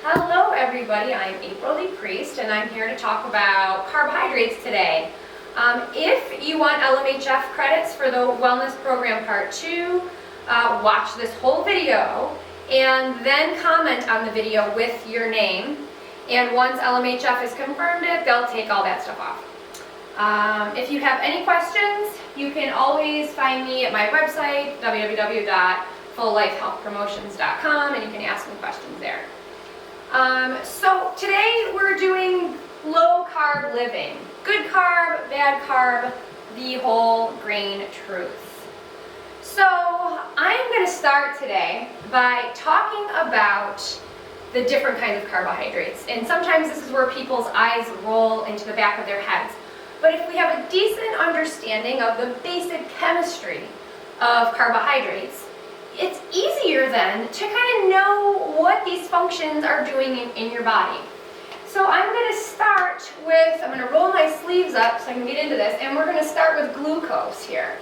Hello everybody, I'm April the Priest and I'm here to talk about carbohydrates today. If you want LMHF credits for the Wellness Program Part 2, watch this whole video and then comment on the video with your name. And once LMHF has confirmed it, they'll take all that stuff off. If you have any questions, you can always find me at my website, www.fulllifehealthpromotions.com, and you can ask me questions there. So today we're doing low carb living. Good carb, bad carb, the whole grain truth. So I'm going to start today by talking about the different kinds of carbohydrates. And sometimes this is where people's eyes roll into the back of their heads. But if we have a decent understanding of the basic chemistry of carbohydrates, it's easier then to kind of know what these functions are doing in your body. So I'm going to start with, I'm going to roll my sleeves up so I can get into this, and we're going to start with glucose here.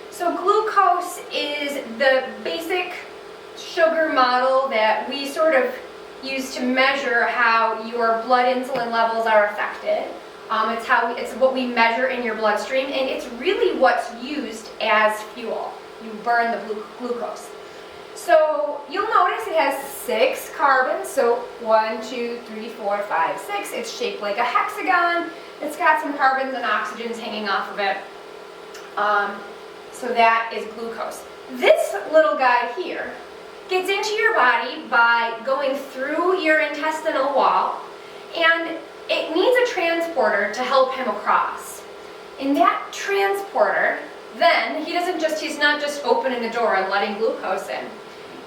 So glucose is the basic sugar model that we sort of use to measure how your blood insulin levels are affected. It's what we measure in your bloodstream, and it's really what's used as fuel. You burn the glucose. So you'll notice it has 6 carbons, so 1, 2, 3, 4, 5, 6. It's shaped like a hexagon. It's got some carbons and oxygens hanging off of it. So that is glucose. This little guy here gets into your body by going through your intestinal wall, and it needs a transporter to help him across. And that transporter, then, he's not just opening the door and letting glucose in.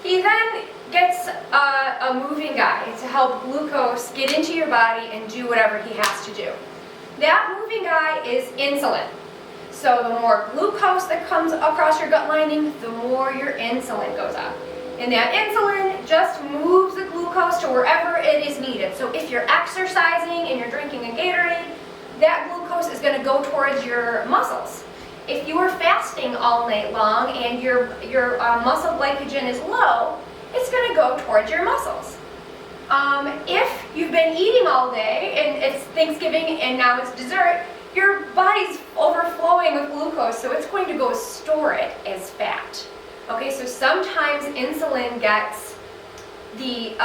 He then gets a moving guy to help glucose get into your body and do whatever he has to do. That moving guy is insulin. So the more glucose that comes across your gut lining, the more your insulin goes up. And that insulin just moves the glucose to wherever it is needed. So if you're exercising and you're drinking a Gatorade, that glucose is going to go towards your muscles. If you are fasting all night long and your muscle glycogen is low, it's going to go towards your muscles. If you've been eating all day and it's Thanksgiving and now it's dessert, your body's overflowing with glucose, so it's going to go store it as fat. Okay, so sometimes insulin gets the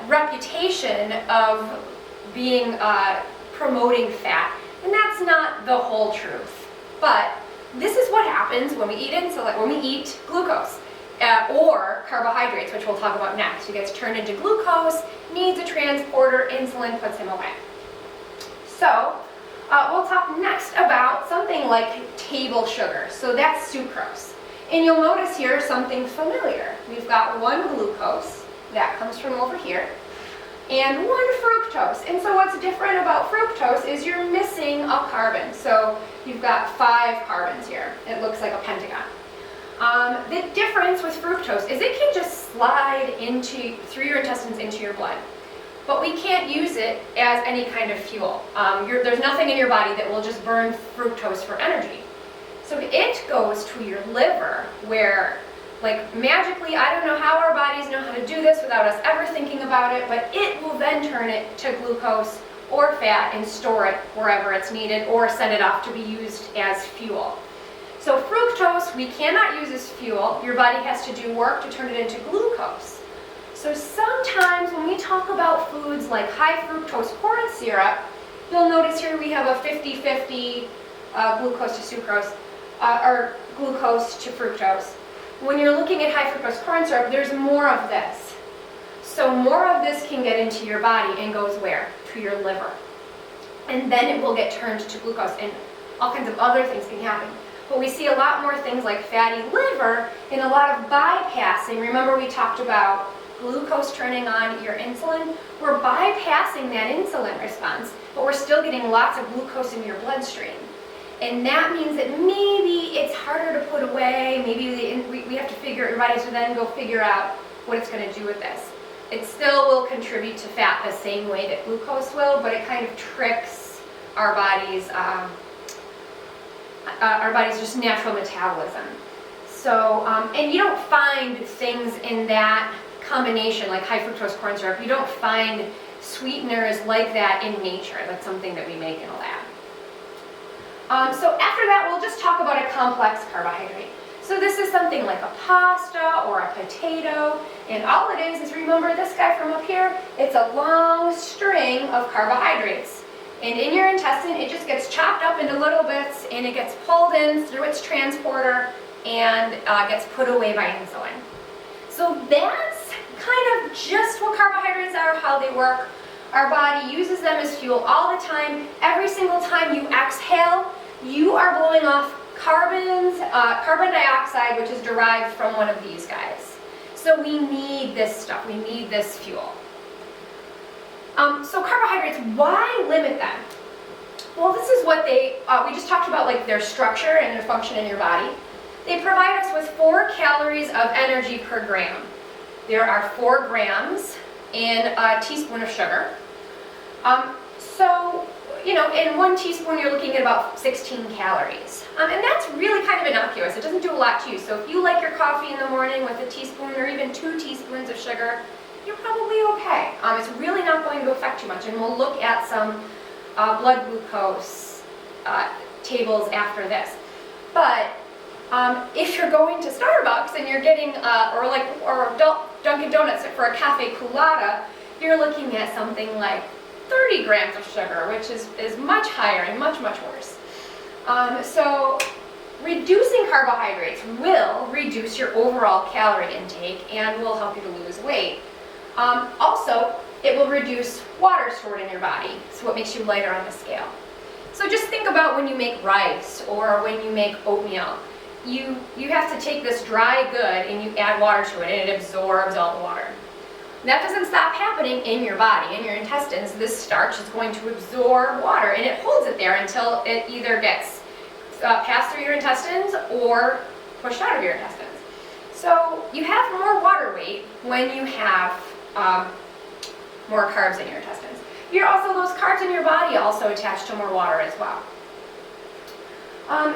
reputation of being promoting fat, and that's not the whole truth. But this is what happens when we eat insulin, when we eat glucose or carbohydrates, which we'll talk about next. It gets turned into glucose, needs a transporter, insulin puts him away. So we'll talk next about something like table sugar. So that's sucrose. And you'll notice here something familiar. We've got 1 glucose, that comes from over here, and 1 fructose. And so what's different about fructose is you're missing a carbon. So you've got 5 carbons here. It looks like a pentagon. The difference with fructose is it can just slide through your intestines into your blood. But we can't use it as any kind of fuel. There's nothing in your body that will just burn fructose for energy. So it goes to your liver where, like magically, I don't know how our bodies know how to do this without us ever thinking about it, but it will then turn it to glucose or fat and store it wherever it's needed or send it off to be used as fuel. So fructose we cannot use as fuel. Your body has to do work to turn it into glucose. So sometimes when we talk about foods like high fructose corn syrup, you'll notice here we have a 50-50 glucose to sucrose, or glucose to fructose. When you're looking at high fructose corn syrup, there's more of this. So more of this can get into your body and goes where? To your liver. And then it will get turned to glucose, and all kinds of other things can happen. But we see a lot more things like fatty liver and a lot of bypassing. Remember we talked about glucose turning on your insulin? We're bypassing that insulin response, but we're still getting lots of glucose in your bloodstream. And that means that maybe it's harder to put away, maybe we have to your body has to then go figure out what it's going to do with this. It still will contribute to fat the same way that glucose will, but it kind of tricks our body's just natural metabolism. So, and you don't find things in that combination like high fructose corn syrup. You don't find sweeteners like that in nature. That's something that we make in a lab. So after that, we'll just talk about a complex carbohydrate. So this is something like a pasta or a potato, and all it is remember this guy from up here, it's a long string of carbohydrates. And in your intestine, it just gets chopped up into little bits, and it gets pulled in through its transporter and gets put away by insulin. So that's kind of just what carbohydrates are, how they work. Our body uses them as fuel all the time. Every single time you exhale, you are blowing off carbon dioxide, which is derived from one of these guys. So we need this stuff, we need this fuel. So carbohydrates, why limit them? Well, this is what we just talked about, like their structure and their function in your body. They provide us with 4 calories of energy per gram. There are 4 grams in a teaspoon of sugar. So, you know, in 1 teaspoon you're looking at about 16 calories. And that's really kind of innocuous. It doesn't do a lot to you. So if you like your coffee in the morning with a teaspoon or even 2 teaspoons of sugar, you're probably okay. It's really not going to affect you much. And we'll look at some blood glucose tables after this. But if you're going to Starbucks and you're getting, or Dunkin' Donuts for a cafe colada, you're looking at something like 30 grams of sugar, which is much higher and much, much worse. So reducing carbohydrates will reduce your overall calorie intake and will help you to lose weight. Also, it will reduce water stored in your body, so it makes you lighter on the scale. So just think about when you make rice or when you make oatmeal. You have to take this dry good and you add water to it and it absorbs all the water. That doesn't stop happening in your body, in your intestines. This starch is going to absorb water and it holds it there until it either gets passed through your intestines or pushed out of your intestines. So you have more water weight when you have more carbs in your intestines. Those carbs in your body also attach to more water as well.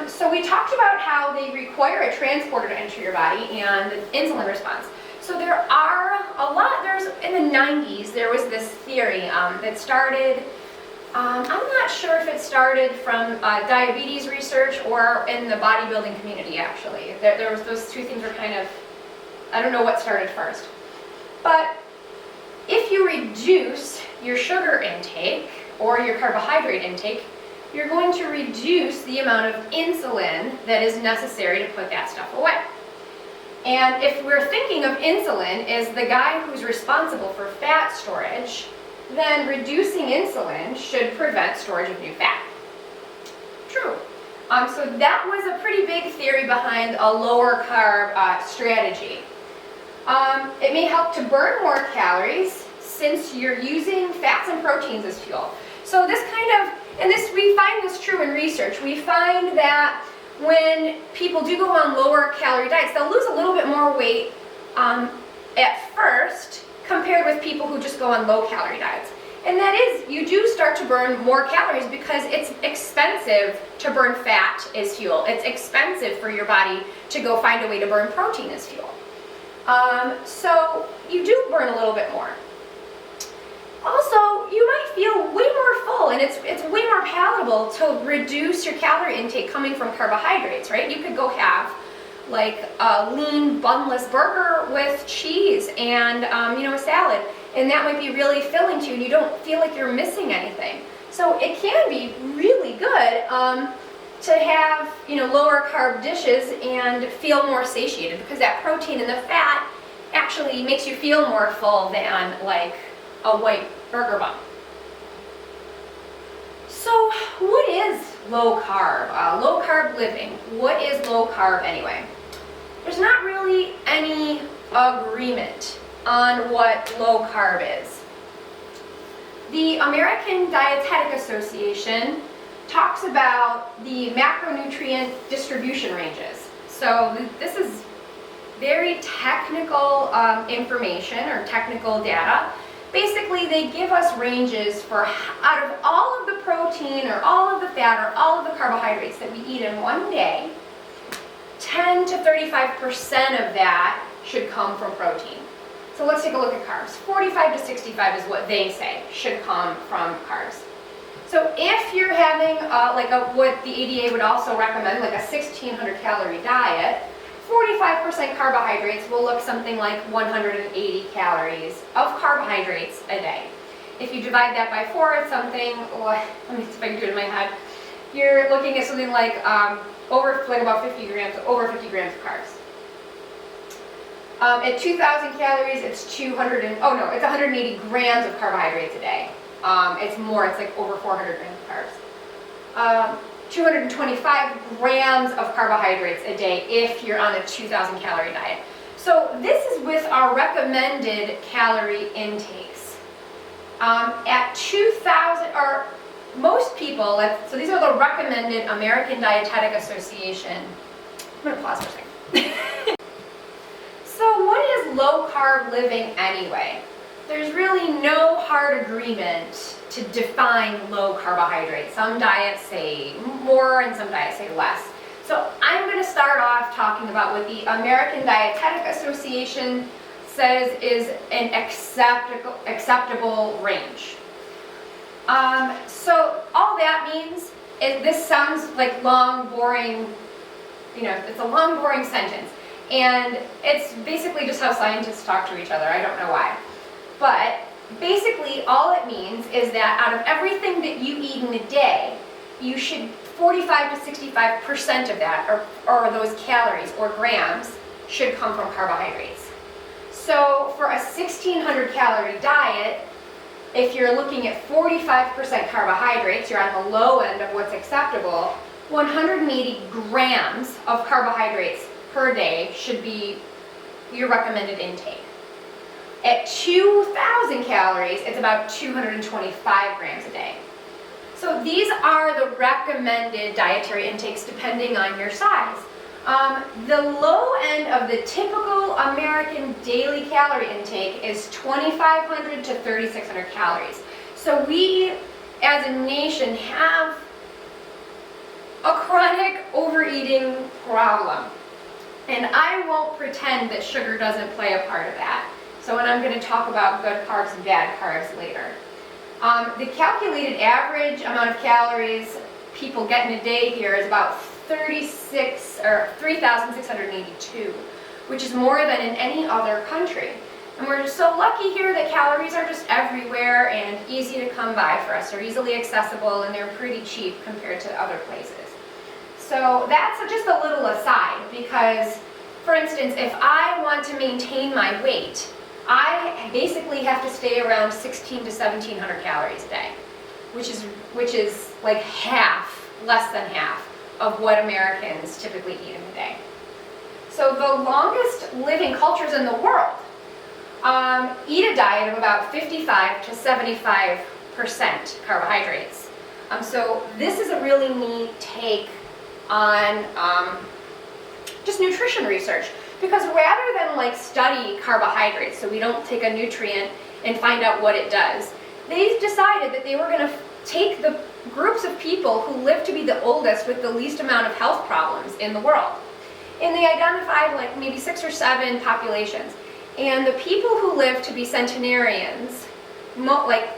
So we talked about how they require a transporter to enter your body and the insulin response. So there are a lot, in the 90s, there was this theory that started, I'm not sure if it started from diabetes research or in the bodybuilding community actually. There was those two things were kind of, I don't know what started first. But if you reduce your sugar intake or your carbohydrate intake, you're going to reduce the amount of insulin that is necessary to put that stuff away. And if we're thinking of insulin as the guy who's responsible for fat storage, then reducing insulin should prevent storage of new fat. True. So that was a pretty big theory behind a lower carb strategy. It may help to burn more calories since you're using fats and proteins as fuel. So this we find this true in research. We find that when people do go on lower calorie diets, they'll lose a little bit more weight at first compared with people who just go on low calorie diets. And that is, you do start to burn more calories because it's expensive to burn fat as fuel. It's expensive for your body to go find a way to burn protein as fuel. So you do burn a little bit more. Also, you might feel way more full, and it's way more palatable to reduce your calorie intake coming from carbohydrates, right? You could go have like a lean bunless burger with cheese and a salad, and that might be really filling to you and you don't feel like you're missing anything. So it can be really good to have lower carb dishes and feel more satiated, because that protein and the fat actually makes you feel more full than like a white burger bun. So what is low carb? Low carb living. What is low carb anyway? There's not really any agreement on what low carb is. The American Dietetic Association talks about the macronutrient distribution ranges. So this is very technical information or technical data. Basically, they give us ranges for out of all of the protein or all of the fat or all of the carbohydrates that we eat in one day, 10 to 35% of that should come from protein. So let's take a look at carbs. 45 to 65 is what they say should come from carbs. So if you're having what the ADA would also recommend, like a 1,600 calorie diet, 45% carbohydrates will look something like 180 calories of carbohydrates a day. If you divide that by 4, it's something, let me see if I can do it in my head. You're looking at something like about 50 grams, over 50 grams of carbs. At 2,000 calories, it's 180 grams of carbohydrates a day. It's more, it's like over 400 grams of carbs. 225 grams of carbohydrates a day if you're on a 2,000 calorie diet. So this is with our recommended calorie intakes. At 2,000, or most people, so these are the recommended American Dietetic Association. I'm going to pause for a second. So what is low carb living anyway? There's really no hard agreement to define low carbohydrates. Some diets say more and some diets say less. So I'm going to start off talking about what the American Dietetic Association says is an acceptable range. So all that means is, this sounds like long, boring, it's a long, boring sentence. And it's basically just how scientists talk to each other. I don't know why. But basically all it means is that out of everything that you eat in a day, you should 45 to 65% of that, or those calories or grams, should come from carbohydrates. So for a 1,600 calorie diet, if you're looking at 45% carbohydrates, you're on the low end of what's acceptable. 180 grams of carbohydrates per day should be your recommended intake. At 2,000 calories, it's about 225 grams a day. So these are the recommended dietary intakes depending on your size. The low end of the typical American daily calorie intake is 2,500 to 3,600 calories. So we, as a nation, have a chronic overeating problem. And I won't pretend that sugar doesn't play a part of that. So when I'm going to talk about good carbs and bad carbs later. The calculated average amount of calories people get in a day here is about 3,682, which is more than in any other country. And we're just so lucky here that calories are just everywhere and easy to come by for us. They're easily accessible and they're pretty cheap compared to other places. So that's just a little aside, because, for instance, if I want to maintain my weight, I basically have to stay around 1,600 to 1,700 calories a day, which is like less than half of what Americans typically eat in a day. So the longest living cultures in the world eat a diet of about 55 to 75% carbohydrates. So this is a really neat take on just nutrition research, because rather than study carbohydrates, so we don't take a nutrient and find out what it does, they decided that they were going to take the groups of people who live to be the oldest with the least amount of health problems in the world. And they identified maybe 6 or 7 populations. And the people who live to be centenarians, the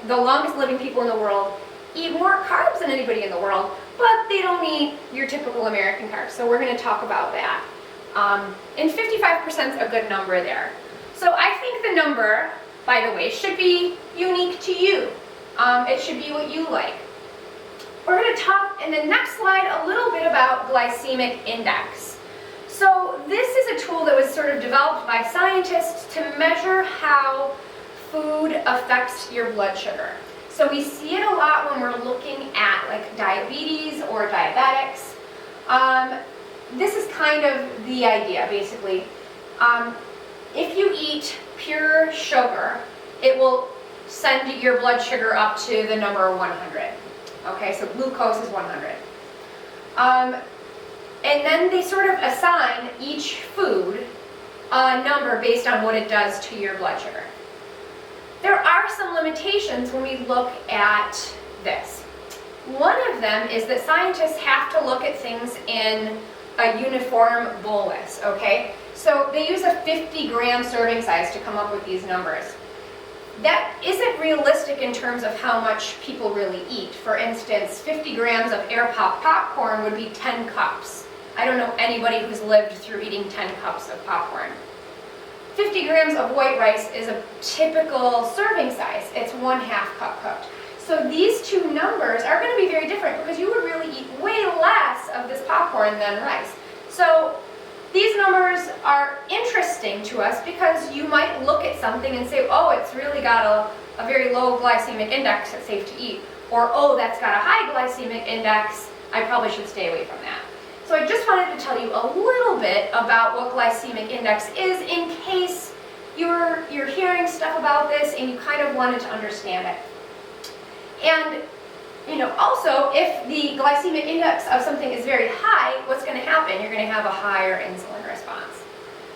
longest living people in the world, eat more carbs than anybody in the world, but they don't eat your typical American carbs. So we're going to talk about that. And 55% is a good number there. So I think the number, by the way, should be unique to you. It should be what you like. We're going to talk in the next slide a little bit about glycemic index. So this is a tool that was sort of developed by scientists to measure how food affects your blood sugar. So we see it a lot when we're looking at diabetes or diabetics. This is kind of the idea, basically. If you eat pure sugar, it will send your blood sugar up to the number 100. Okay, so glucose is 100. And then they sort of assign each food a number based on what it does to your blood sugar. There are some limitations when we look at this. One of them is that scientists have to look at things in a uniform bolus, okay? So they use a 50-gram serving size to come up with these numbers. That isn't realistic in terms of how much people really eat. For instance, 50 grams of air pop popcorn would be 10 cups. I don't know anybody who's lived through eating 10 cups of popcorn. 50 grams of white rice is a typical serving size. It's 1/2 cup cooked. So these two numbers are going to be very different because you would really eat way less of this popcorn than rice. So these numbers are interesting to us because you might look at something and say, oh, it's really got a very low glycemic index, it's safe to eat. Or, oh, that's got a high glycemic index, I probably should stay away from that. So I just wanted to tell you a little bit about what glycemic index is in case you're hearing stuff about this and you kind of wanted to understand it. And also, if the glycemic index of something is very high, what's going to happen? You're going to have a higher insulin response.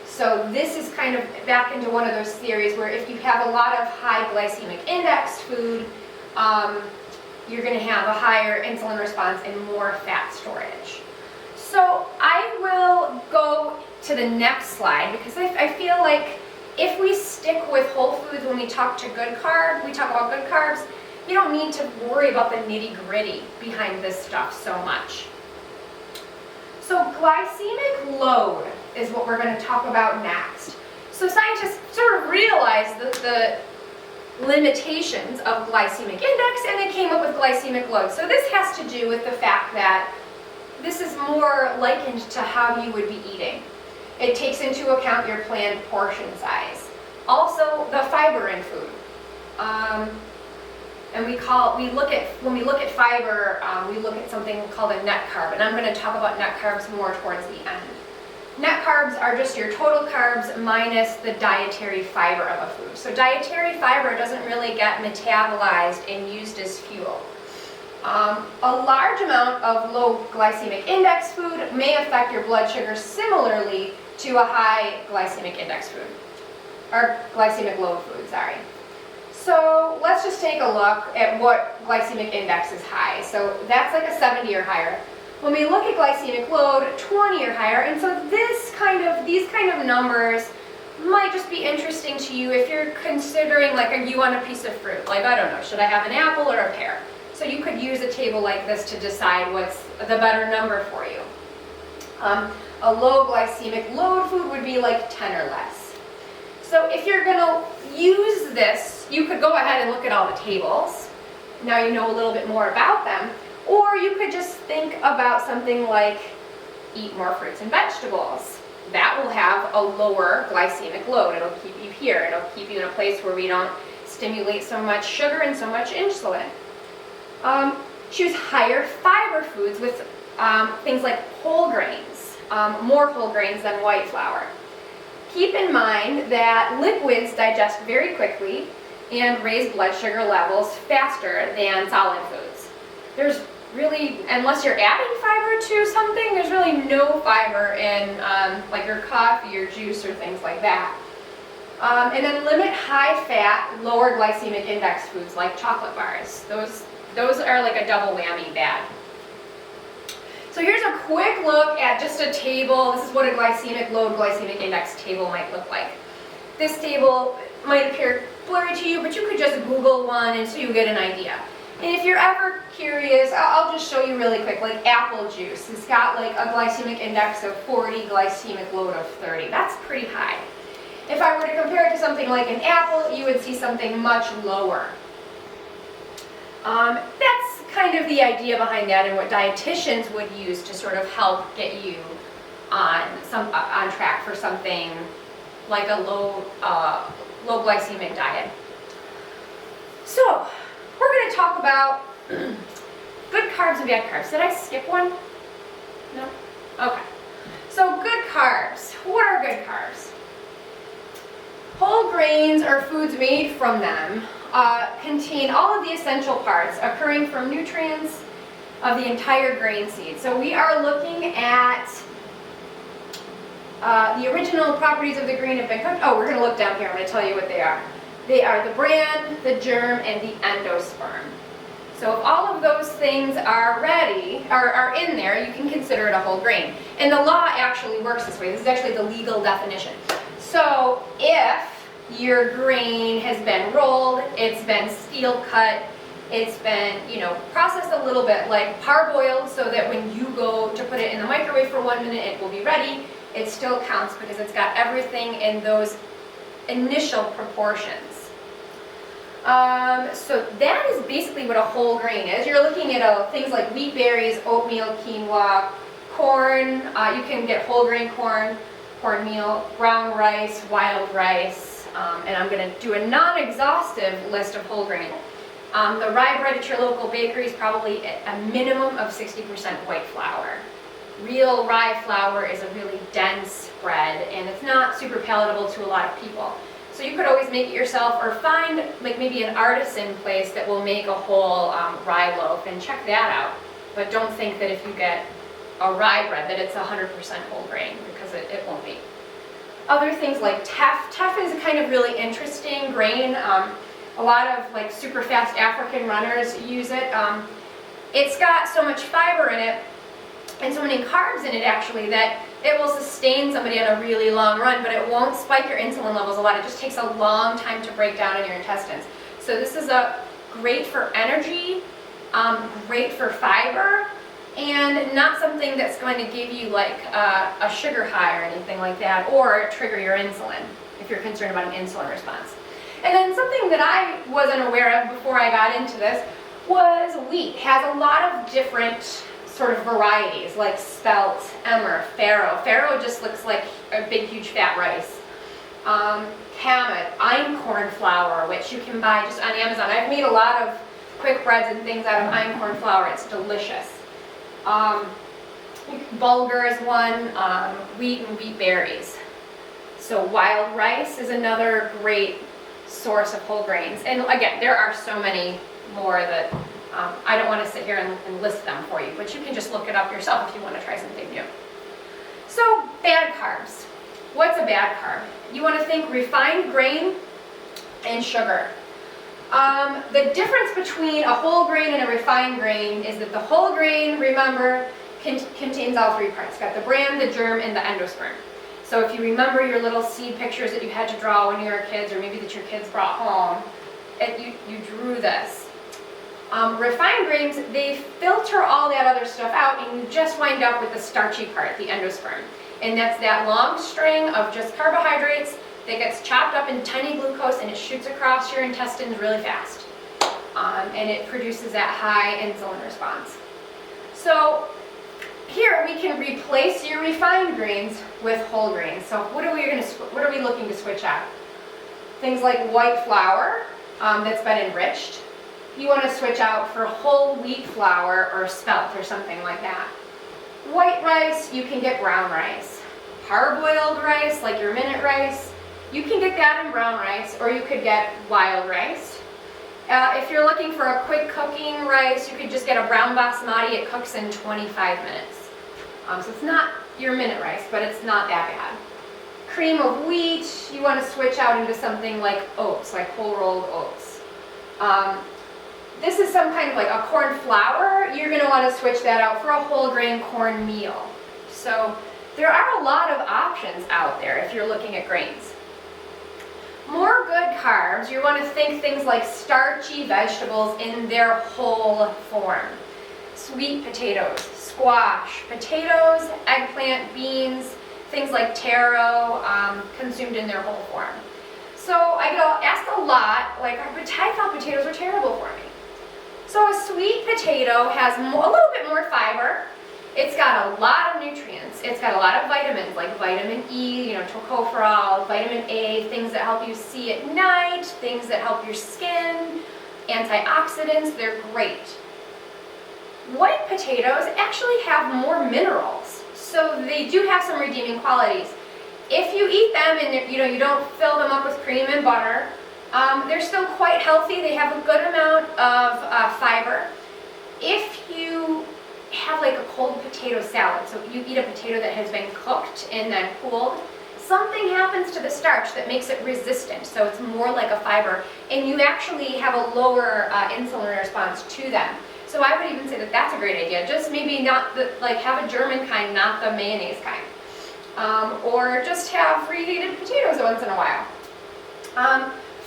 So this is kind of back into one of those theories where if you have a lot of high glycemic index food, you're going to have a higher insulin response and more fat storage. So I will go to the next slide because I feel like if we stick with whole foods when we talk about good carbs, you don't need to worry about the nitty-gritty behind this stuff so much. So glycemic load is what we're going to talk about next. So scientists sort of realized the limitations of glycemic index and they came up with glycemic load. So this has to do with the fact that this is more likened to how you would be eating. It takes into account your planned portion size. Also, the fiber in food. And when we look at fiber, we look at something called a net carb, and I'm going to talk about net carbs more towards the end. Net carbs are just your total carbs minus the dietary fiber of a food. So dietary fiber doesn't really get metabolized and used as fuel. A large amount of low glycemic index food may affect your blood sugar similarly to a high glycemic index food, or glycemic load food, sorry. So let's just take a look at what glycemic index is high. So that's like a 70 or higher. When we look at glycemic load, 20 or higher, and so these kind of numbers might just be interesting to you if you're considering, like, are you on a piece of fruit? Like, I don't know, should I have an apple or a pear? So you could use a table like this to decide what's the better number for you. A low glycemic load food would be like 10 or less. So if you're going to use this, you could go ahead and look at all the tables. Now you know a little bit more about them. Or you could just think about something like eat more fruits and vegetables. That will have a lower glycemic load. It'll keep you here. It'll keep you in a place where we don't stimulate so much sugar and so much insulin. Choose higher fiber foods with things like whole grains, more whole grains than white flour. Keep in mind that liquids digest very quickly and raise blood sugar levels faster than solid foods. There's really, unless you're adding fiber to something, there's really no fiber in like your coffee, your juice, or things like that. And then limit high-fat, lower glycemic index foods like chocolate bars. Those are like a double whammy bad. So here's a quick look at just a table. This is what a glycemic load, glycemic index table might look like. This table might appear blurry to you, but you could just Google one and so you get an idea. And if you're ever curious, I'll just show you really quick, like apple juice. It's got like a glycemic index of 40, glycemic load of 30. That's pretty high. If I were to compare it to something like an apple, you would see something much lower. That's kind of the idea behind that and what dietitians would use to sort of help get you on track for something like a low glycemic diet. So we're going to talk about good carbs and bad carbs. Did I skip one? No? Okay. So good carbs. What are good carbs? Whole grains or foods made from them contain all of the essential parts occurring from nutrients of the entire grain seed. So we are looking at the original properties of the grain have been cooked. Oh, we're going to look down here. I'm going to tell you what they are. They are the bran, the germ, and the endosperm. So if all of those things are ready, are in there, you can consider it a whole grain. And the law actually works this way. This is actually the legal definition. So if your grain has been rolled, it's been steel cut, it's been, processed a little bit, like parboiled, so that when you go to put it in the microwave for 1 minute, it will be ready. It still counts because it's got everything in those initial proportions. So that is basically what a whole grain is. You're looking at things like wheat berries, oatmeal, quinoa, corn. You can get whole grain corn, cornmeal, brown rice, wild rice, and I'm going to do a non-exhaustive list of whole grain. The rye bread at your local bakery is probably a minimum of 60% white flour. Real rye flour is a really dense bread, and it's not super palatable to a lot of people. So you could always make it yourself, or find like maybe an artisan place that will make a whole rye loaf, and check that out. But don't think that if you get a rye bread that it's 100% whole grain, because it won't be. Other things like teff. Teff is a kind of really interesting grain. A lot of like super fast African runners use it. It's got so much fiber in it and so many carbs in it actually that it will sustain somebody on a really long run, but it won't spike your insulin levels a lot. It just takes a long time to break down in your intestines. So this is great for energy, great for fiber, and not something that's going to give you like a sugar high or anything like that, or trigger your insulin if you're concerned about an insulin response. And then something that I wasn't aware of before I got into this was wheat. It has a lot of different sort of varieties, like spelt, emmer, farro. Farro just looks like a big, huge fat rice. Kamut, einkorn flour, which you can buy just on Amazon. I've made a lot of quick breads and things out of einkorn flour. It's delicious. Bulgur is one, wheat and wheat berries. So wild rice is another great source of whole grains. And again, there are so many more that I don't want to sit here and list them for you, but you can just look it up yourself if you want to try something new. So bad carbs. What's a bad carb? You want to think refined grain and sugar. The difference between a whole grain and a refined grain is that the whole grain, remember, contains all three parts. It's got the bran, the germ, and the endosperm. So if you remember your little seed pictures that you had to draw when you were kids, or maybe that your kids brought home, you drew this. Refined grains, they filter all that other stuff out, and you just wind up with the starchy part, the endosperm. And that's that long string of just carbohydrates that gets chopped up in tiny glucose, and it shoots across your intestines really fast. And it produces that high insulin response. So here we can replace your refined grains with whole grains. So what are we looking to switch out? Things like white flour that's been enriched. You want to switch out for whole wheat flour or spelt or something like that. White rice, you can get brown rice. Parboiled rice, like your minute rice, you can get that in brown rice, or you could get wild rice. If you're looking for a quick cooking rice, you could just get a brown basmati. It cooks in 25 minutes. So it's not your minute rice, but it's not that bad. Cream of wheat, you want to switch out into something like oats, like whole rolled oats. This is some kind of like a corn flour. You're going to want to switch that out for a whole grain corn meal. So there are a lot of options out there if you're looking at grains. More good carbs, you want to think things like starchy vegetables in their whole form. Sweet potatoes, squash, potatoes, eggplant, beans, things like taro, consumed in their whole form. So I get asked a lot, like, I thought potatoes were terrible for me. So a sweet potato has a little bit more fiber. It's got a lot of nutrients. It's got a lot of vitamins, like vitamin E, tocopherol, vitamin A, things that help you see at night, things that help your skin, antioxidants. They're great. White potatoes actually have more minerals, so they do have some redeeming qualities. If you eat them and you don't fill them up with cream and butter, they're still quite healthy. They have a good amount of fiber. If you have like a cold potato salad, so you eat a potato that has been cooked and then cooled, something happens to the starch that makes it resistant, so it's more like a fiber, and you actually have a lower insulin response to them. So I would even say that that's a great idea. Just maybe not like have a German kind, not the mayonnaise kind. Or just have reheated potatoes once in a while.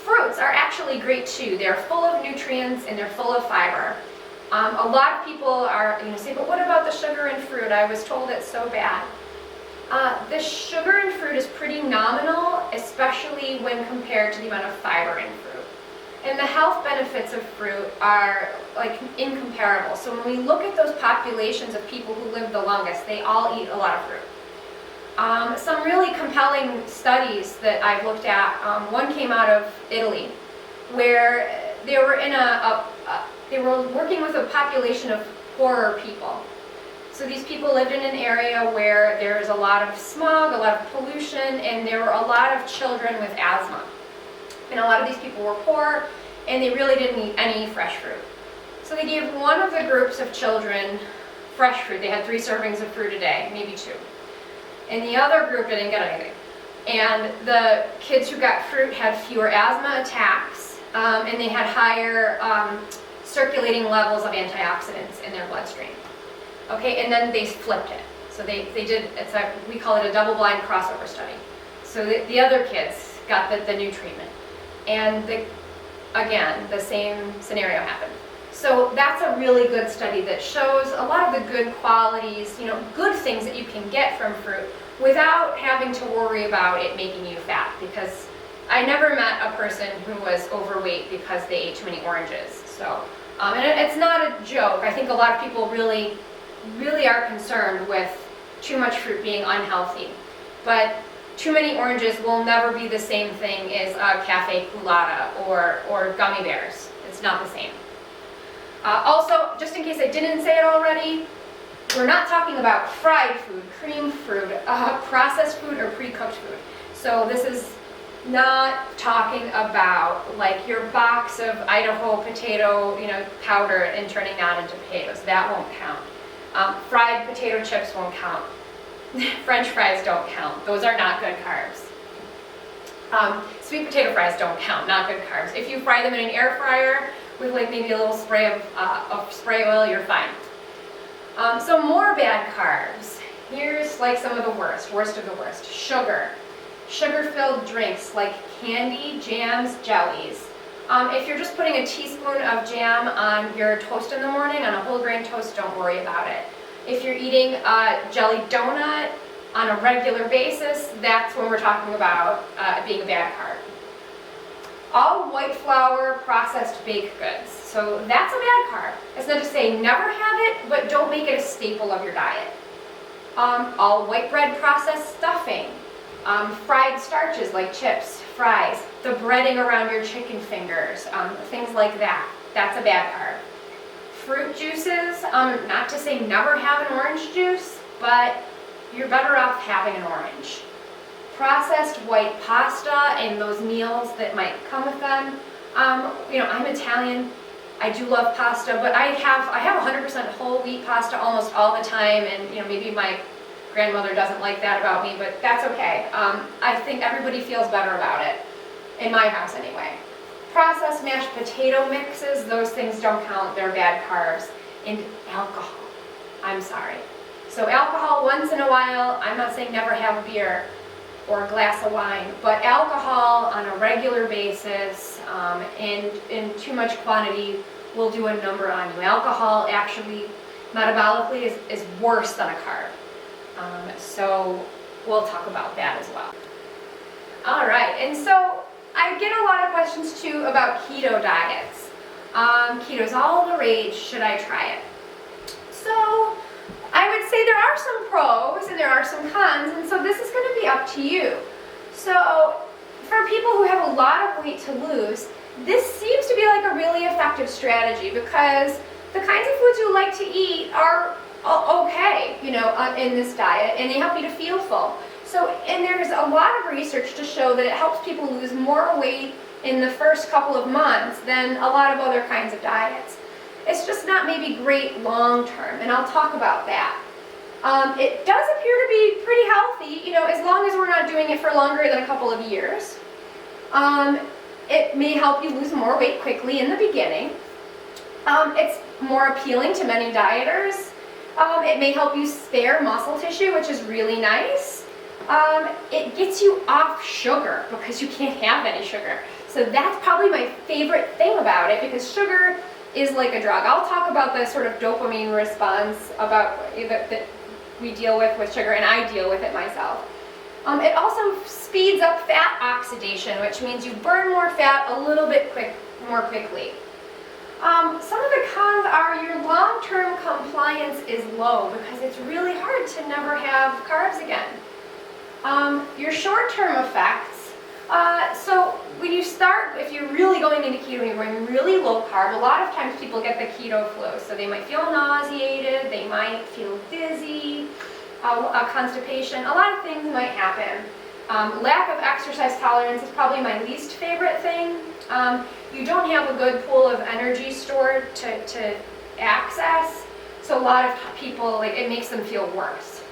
Fruits are actually great too. They're full of nutrients and they're full of fiber. A lot of people are, say, but what about the sugar in fruit? I was told it's so bad. The sugar in fruit is pretty nominal, especially when compared to the amount of fiber in fruit. And the health benefits of fruit are like incomparable. So when we look at those populations of people who live the longest, they all eat a lot of fruit. Some really compelling studies that I've looked at, one came out of Italy, where they were they were working with a population of poorer people. So these people lived in an area where there's a lot of smog, a lot of pollution, and there were a lot of children with asthma. And a lot of these people were poor, and they really didn't eat any fresh fruit. So they gave one of the groups of children fresh fruit. They had 3 servings of fruit a day, maybe 2. And the other group didn't get anything. And the kids who got fruit had fewer asthma attacks, and they had higher circulating levels of antioxidants in their bloodstream. Okay, and then they flipped it. So they did, we call it a double-blind crossover study. So the other kids got the new treatment. And again, the same scenario happened. So that's a really good study that shows a lot of the good qualities, good things that you can get from fruit without having to worry about it making you fat. Because I never met a person who was overweight because they ate too many oranges. So, and it's not a joke. I think a lot of people really are concerned with too much fruit being unhealthy. But too many oranges will never be the same thing as a cafe culotta or gummy bears. It's not the same. Also, just in case I didn't say it already, we're not talking about fried food, creamed food, processed food, or pre-cooked food. So this is not talking about like your box of Idaho potato, powder and turning that into potatoes. That won't count. Fried potato chips won't count. French fries don't count. Those are not good carbs. Sweet potato fries don't count, not good carbs. If you fry them in an air fryer with like maybe a little spray of spray oil, you're fine. So more bad carbs. Here's like some of the worst of the worst. Sugar-filled drinks like candy, jams, jellies. If you're just putting a teaspoon of jam on your toast in the morning, on a whole grain toast, don't worry about it. If you're eating a jelly donut on a regular basis, that's when we're talking about being a bad carb. All white flour processed baked goods. So that's a bad carb. It's not to say never have it, but don't make it a staple of your diet. All white bread processed stuffing. Fried starches like chips, fries, the breading around your chicken fingers, things like that. That's a bad carb. Fruit juices, not to say never have an orange juice, but you're better off having an orange. Processed white pasta and those meals that might come with them. I'm Italian. I do love pasta, but I have 100% whole wheat pasta almost all the time, and maybe my grandmother doesn't like that about me, but that's okay. I think everybody feels better about it, in my house anyway. Processed mashed potato mixes, those things don't count, they're bad carbs. And alcohol, I'm sorry. So alcohol once in a while, I'm not saying never have a beer or a glass of wine, but alcohol on a regular basis in too much quantity will do a number on you. Alcohol actually, metabolically, is worse than a carb. So we'll talk about that as well. All right, and so I get a lot of questions too about keto diets. Keto's all the rage, should I try it? So I would say there are some pros and there are some cons, and so this is going to be up to you. So for people who have a lot of weight to lose, this seems to be like a really effective strategy because the kinds of foods you like to eat are okay, in this diet, and they help you to feel full. So, and there's a lot of research to show that it helps people lose more weight in the first couple of months than a lot of other kinds of diets. It's just not maybe great long term, and I'll talk about that. It does appear to be pretty healthy, as long as we're not doing it for longer than a couple of years. It may help you lose more weight quickly in the beginning. It's more appealing to many dieters. It may help you spare muscle tissue, which is really nice. It gets you off sugar because you can't have any sugar. So that's probably my favorite thing about it, because sugar is like a drug. I'll talk about the sort of dopamine response that we deal with sugar, and I deal with it myself. It also speeds up fat oxidation, which means you burn more fat a little bit more quickly. Some of the cons are your long-term compliance is low because it's really hard to never have carbs again. Your short-term effects, so when you start, if you're really going into keto and you're going really low carb, a lot of times people get the keto flu. So they might feel nauseated, they might feel dizzy, constipation, a lot of things might happen. Lack of exercise tolerance is probably my least favorite thing. You don't have a good pool of energy stored to access, so a lot of people, it makes them feel worse.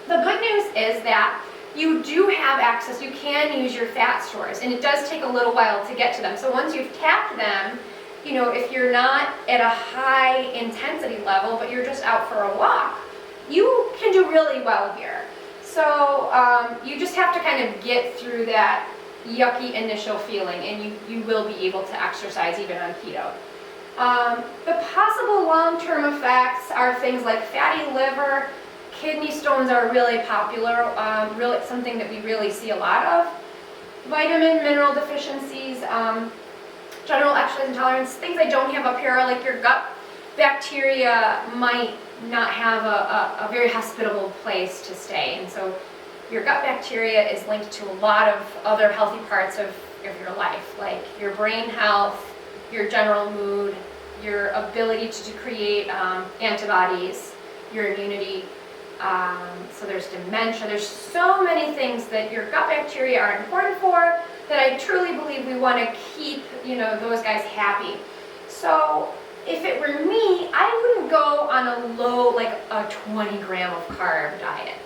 The good news is that you do have access, you can use your fat stores, and it does take a little while to get to them. So once you've tapped them, if you're not at a high intensity level, but you're just out for a walk, you can do really well here. So you just have to kind of get through that yucky initial feeling, and you will be able to exercise even on keto. The possible long-term effects are things like fatty liver. Kidney stones are really popular, really something that we really see a lot of. Vitamin, mineral deficiencies, general exercise intolerance. Things I don't have up here are like your gut bacteria might not have a very hospitable place to stay, and so your gut bacteria is linked to a lot of other healthy parts of your life, like your brain health, your general mood, your ability to create antibodies, your immunity. So there's dementia, there's so many things that your gut bacteria are important for that I truly believe we want to keep, those guys happy. So if it were me, I wouldn't go on a low, like a 20 gram of carb diet,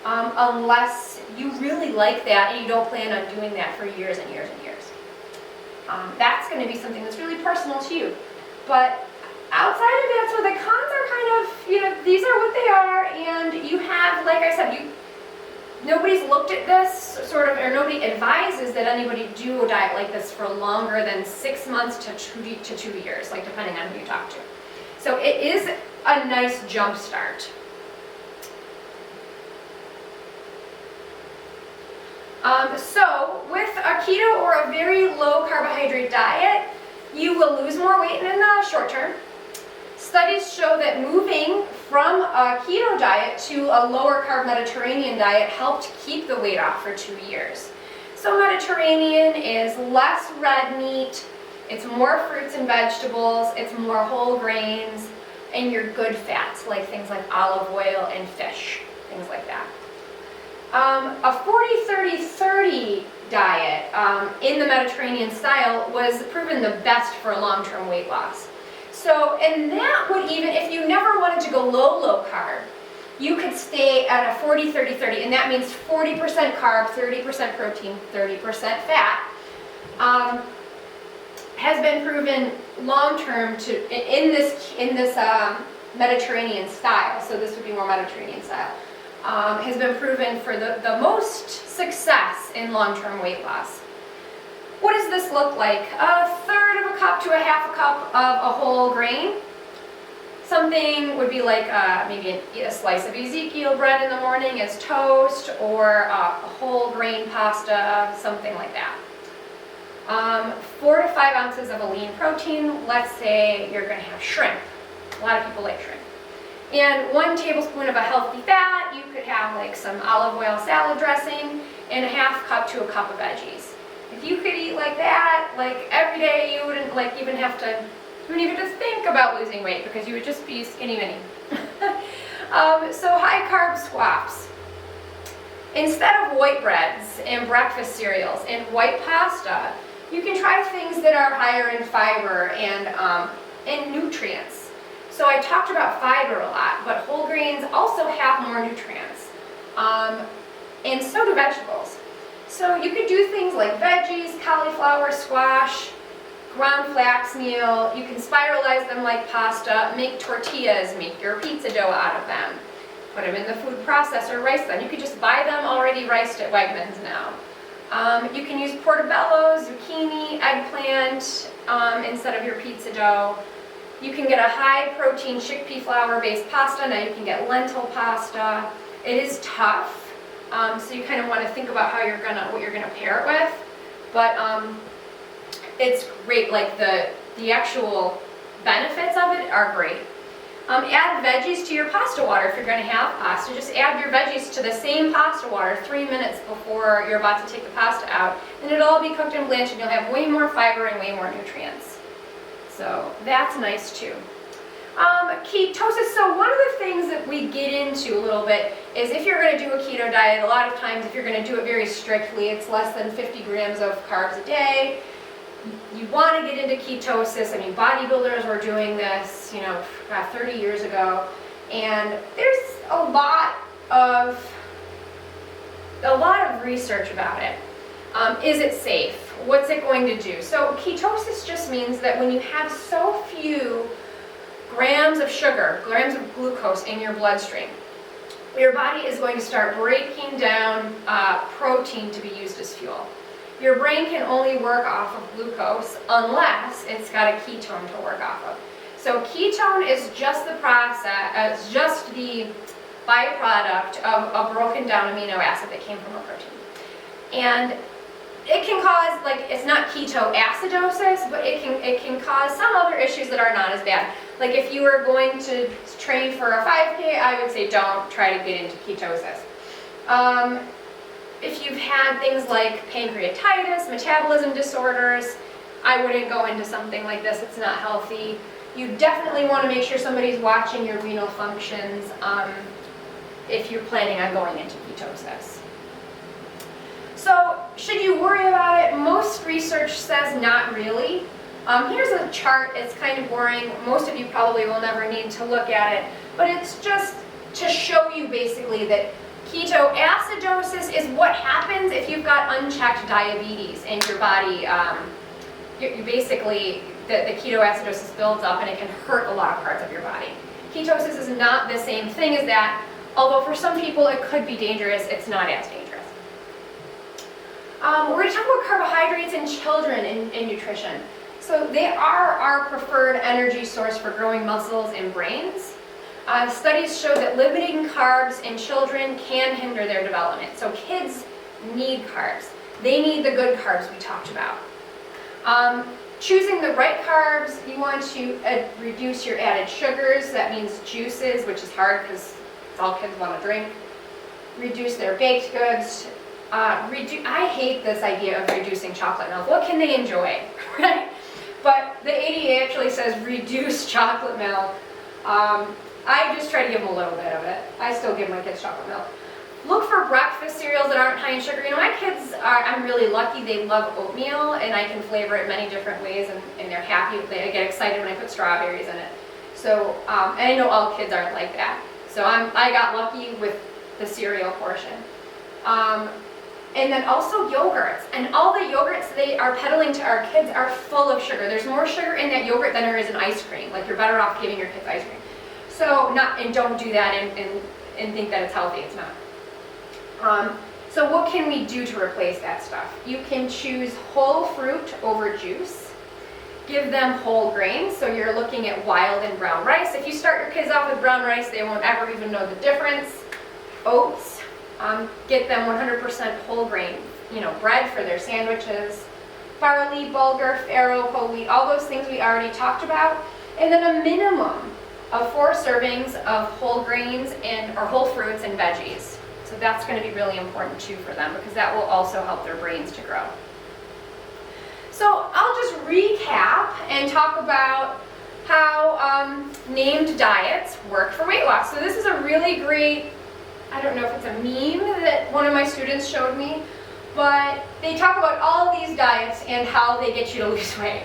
unless you really like that and you don't plan on doing that for years and years and years. That's going to be something that's really personal to you. But outside of that, so the cons are kind of, these are what they are, and you have, like I said, nobody's looked at this or nobody advises that anybody do a diet like this for longer than 6 months to 2 years, like depending on who you talk to. So it is a nice jump start. So with a keto or a very low carbohydrate diet, you will lose more weight in the short term. Studies show that moving from a keto diet to a lower carb Mediterranean diet helped keep the weight off for 2 years. So Mediterranean is less red meat, it's more fruits and vegetables, it's more whole grains, and your good fats, like things like olive oil and fish, things like that. A 40-30-30 diet in the Mediterranean style was proven the best for long-term weight loss. So, and that would even, if you never wanted to go low carb, you could stay at a 40-30-30, and that means 40% carb, 30% protein, 30% fat. Has been proven long-term in this Mediterranean style. So this would be more Mediterranean style. Has been proven for the most success in long-term weight loss. What does this look like? A third of a cup to a half a cup of a whole grain. Something would be like maybe a slice of Ezekiel bread in the morning as toast, or a whole grain pasta, something like that. 4 to 5 ounces of a lean protein. Let's say you're going to have shrimp. A lot of people like shrimp. And 1 tablespoon of a healthy fat. You could have like some olive oil salad dressing, and a half cup to a cup of veggies. If you could eat like that, like every day, you wouldn't even have to think about losing weight, because you would just be skinny mini. So high carb swaps. Instead of white breads and breakfast cereals and white pasta, you can try things that are higher in fiber and nutrients. So I talked about fiber a lot, but whole grains also have more nutrients. And so do vegetables. So you could do things like veggies, cauliflower, squash, ground flax meal. You can spiralize them like pasta, make tortillas, make your pizza dough out of them. Put them in the food processor, rice them. You could just buy them already riced at Wegmans now. You can use portobello, zucchini, eggplant instead of your pizza dough. You can get a high protein chickpea flour based pasta. Now you can get lentil pasta. It is tough, so you kind of want to think about how what you're gonna pair it with. But it's great. Like the actual benefits of it are great. Add veggies to your pasta water if you're going to have pasta. Just add your veggies to the same pasta water 3 minutes before you're about to take the pasta out, and it'll all be cooked and blanched, and you'll have way more fiber and way more nutrients. So that's nice too. Ketosis. So one of the things that we get into a little bit is if you're going to do a keto diet, a lot of times if you're going to do it very strictly, it's less than 50 grams of carbs a day. You want to get into ketosis. I mean, bodybuilders were doing this, 30 years ago, and there's a lot of research about it. Is it safe? What's it going to do? So ketosis just means that when you have so few grams of sugar, grams of glucose in your bloodstream, your body is going to start breaking down protein to be used as fuel. Your brain can only work off of glucose unless it's got a ketone to work off of. So ketone is just the process, just the byproduct of a broken down amino acid that came from a protein. And it can cause, it's not ketoacidosis, but it can cause some other issues that are not as bad. Like if you were going to train for a 5K, I would say don't try to get into ketosis. If you've had things like pancreatitis, metabolism disorders, I wouldn't go into something like this. It's not healthy. You definitely want to make sure somebody's watching your renal functions if you're planning on going into ketosis. So, should you worry about it? Most research says not really. Here's a chart. It's kind of boring. Most of you probably will never need to look at it, but it's just to show you basically that ketoacidosis is what happens if you've got unchecked diabetes in your body. You basically, the ketoacidosis builds up and it can hurt a lot of parts of your body. Ketosis is not the same thing as that, although for some people it could be dangerous. It's not as dangerous. We're going to talk about carbohydrates in children in nutrition. So they are our preferred energy source for growing muscles and brains. Studies show that limiting carbs in children can hinder their development. So kids need carbs. They need the good carbs we talked about. Choosing the right carbs, you want to reduce your added sugars. That means juices, which is hard because it's all kids want to drink. Reduce their baked goods. I hate this idea of reducing chocolate milk. What can they enjoy, right? But the ADA actually says reduce chocolate milk. I just try to give them a little bit of it. I still give my kids chocolate milk. Look for breakfast cereals that aren't high in sugar. My kids I'm really lucky. They love oatmeal, and I can flavor it many different ways, and they're happy. They get excited when I put strawberries in it. So, and I know all kids aren't like that. So I got lucky with the cereal portion. And then also yogurts. And all the yogurts they are peddling to our kids are full of sugar. There's more sugar in that yogurt than there is in ice cream. Like, you're better off giving your kids ice cream. So don't do that and think that it's healthy. It's not. So what can we do to replace that stuff? You can choose whole fruit over juice. Give them whole grains. So you're looking at wild and brown rice. If you start your kids off with brown rice, they won't ever even know the difference. Oats. Get them 100% whole grain, bread for their sandwiches. Barley, bulgur, farro, whole wheat, all those things we already talked about. And then a minimum of 4 servings of whole grains or whole fruits and veggies. So that's going to be really important too for them, because that will also help their brains to grow. So I'll just recap and talk about how named diets work for weight loss. So this is a really great, I don't know if it's a meme that one of my students showed me, but they talk about all of these diets and how they get you to lose weight.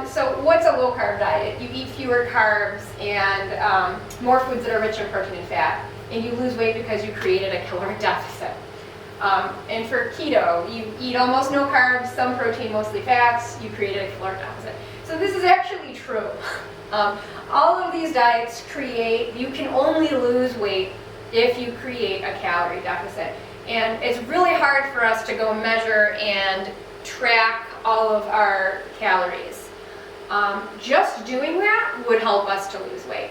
So what's a low carb diet? You eat fewer carbs and more foods that are rich in protein and fat, and you lose weight because you created a caloric deficit. And for keto, you eat almost no carbs, some protein, mostly fats, you created a caloric deficit. So this is actually true. All of these diets you can only lose weight if you create a calorie deficit. And it's really hard for us to go measure and track all of our calories. Just doing that would help us to lose weight.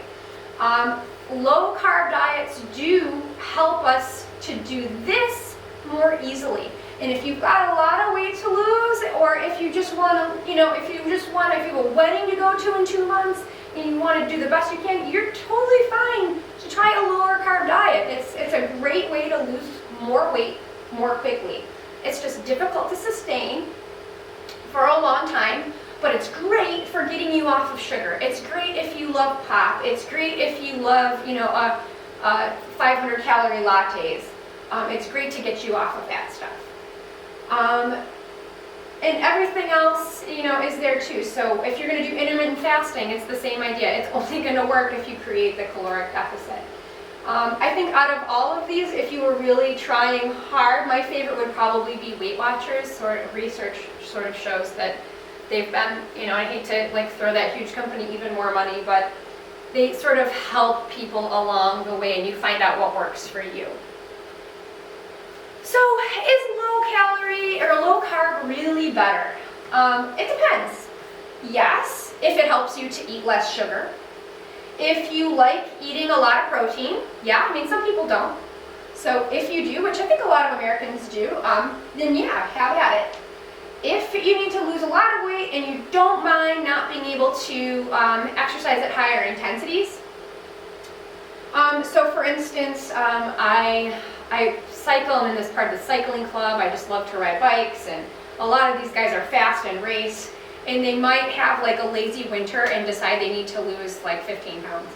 Low carb diets do help us to do this more easily. And if you've got a lot of weight to lose, or if you just want to, if you have a wedding to go to in 2 months and you want to do the best you can, you're totally fine to try a lower carb diet. It's a great way to lose more weight more quickly. It's just difficult to sustain for a long time, but it's great for getting you off of sugar. It's great if you love pop. It's great if you love, 500 calorie lattes. It's great to get you off of that stuff. And everything else, is there too. So if you're going to do intermittent fasting, it's the same idea. It's only going to work if you create the caloric deficit. I think out of all of these, if you were really trying hard, my favorite would probably be Weight Watchers. Research sort of shows that they've been, I hate to throw that huge company even more money, but they sort of help people along the way and you find out what works for you. So is low calorie or low carb really better? It depends. Yes, if it helps you to eat less sugar. If you like eating a lot of protein, some people don't. So if you do, which I think a lot of Americans do, then have at it. If you need to lose a lot of weight and you don't mind not being able to exercise at higher intensities. So for instance, I cycle, I'm in this part of the cycling club. I just love to ride bikes, and a lot of these guys are fast and race, and they might have a lazy winter and decide they need to lose 15 pounds,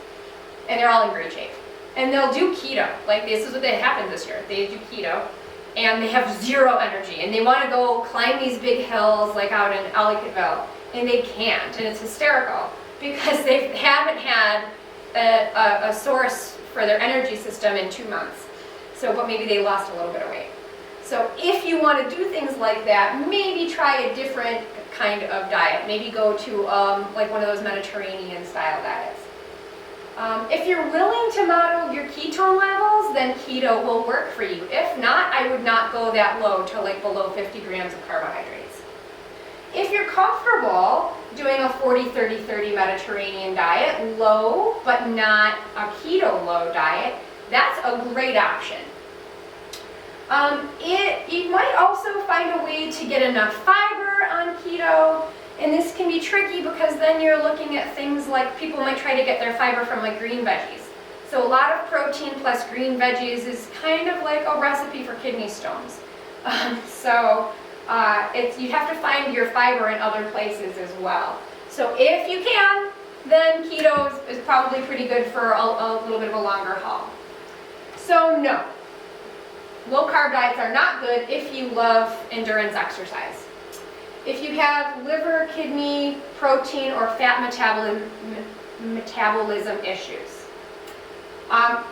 and they're all in great shape. And they'll do keto. This is what happened this year. They do keto, and they have zero energy, and they want to go climb these big hills out in Ellicottville, and they can't, and it's hysterical because they haven't had a source for their energy system in 2 months. But maybe they lost a little bit of weight. So if you want to do things like that, maybe try a different kind of diet. Maybe go to one of those Mediterranean style diets. If you're willing to model your ketone levels, then keto will work for you. If not, I would not go that low to below 50 grams of carbohydrates. If you're comfortable doing a 40-30-30 Mediterranean diet, low but not a keto low diet, that's a great option. You might also find a way to get enough fiber on keto, and this can be tricky because then you're looking at things like people might try to get their fiber from green veggies. So a lot of protein plus green veggies is kind of like a recipe for kidney stones. You have to find your fiber in other places as well. So if you can, then keto is probably pretty good for a little bit of a longer haul. So no, low carb diets are not good if you love endurance exercise. If you have liver, kidney, protein, or fat metabolism issues.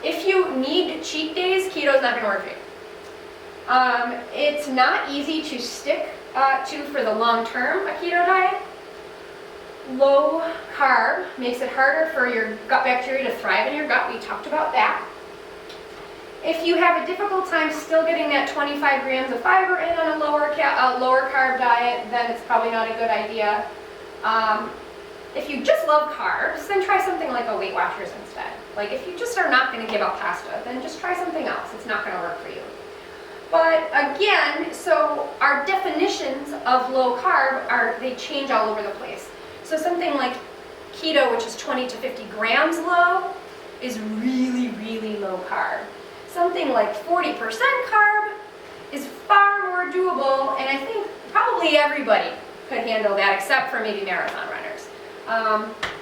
If you need cheat days, keto is not going to work for you. It's not easy to stick to for the long term, a keto diet. Low carb makes it harder for your gut bacteria to thrive in your gut. We talked about that. If you have a difficult time still getting that 25 grams of fiber in on a lower carb diet, then it's probably not a good idea. If you just love carbs, then try something like a Weight Watchers instead. If you just are not going to give up pasta, then just try something else. It's not going to work for you. But again, so our definitions of low carb they change all over the place. So something like keto, which is 20 to 50 grams low, is really, really low carb. Something like 40% carb is far more doable, and I think probably everybody could handle that except for maybe marathon runners.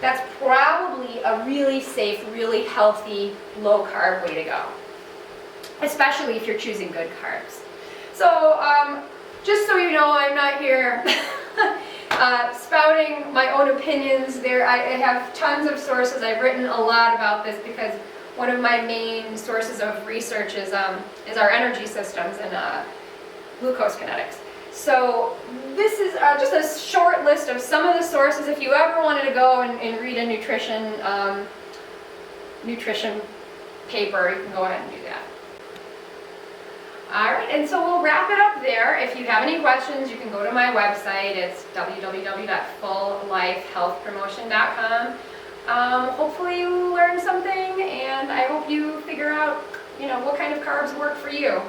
That's probably a really safe, really healthy, low carb way to go, especially if you're choosing good carbs. So just so you know, I'm not here spouting my own opinions there. I have tons of sources. I've written a lot about this because one of my main sources of research is our energy systems and glucose kinetics. So this is just a short list of some of the sources. If you ever wanted to go and read a nutrition paper, you can go ahead and do that. Alright, and so we'll wrap it up there. If you have any questions, you can go to my website. It's www.fulllifehealthpromotion.com. Hopefully you learned something, and I hope you figure out, what kind of carbs work for you.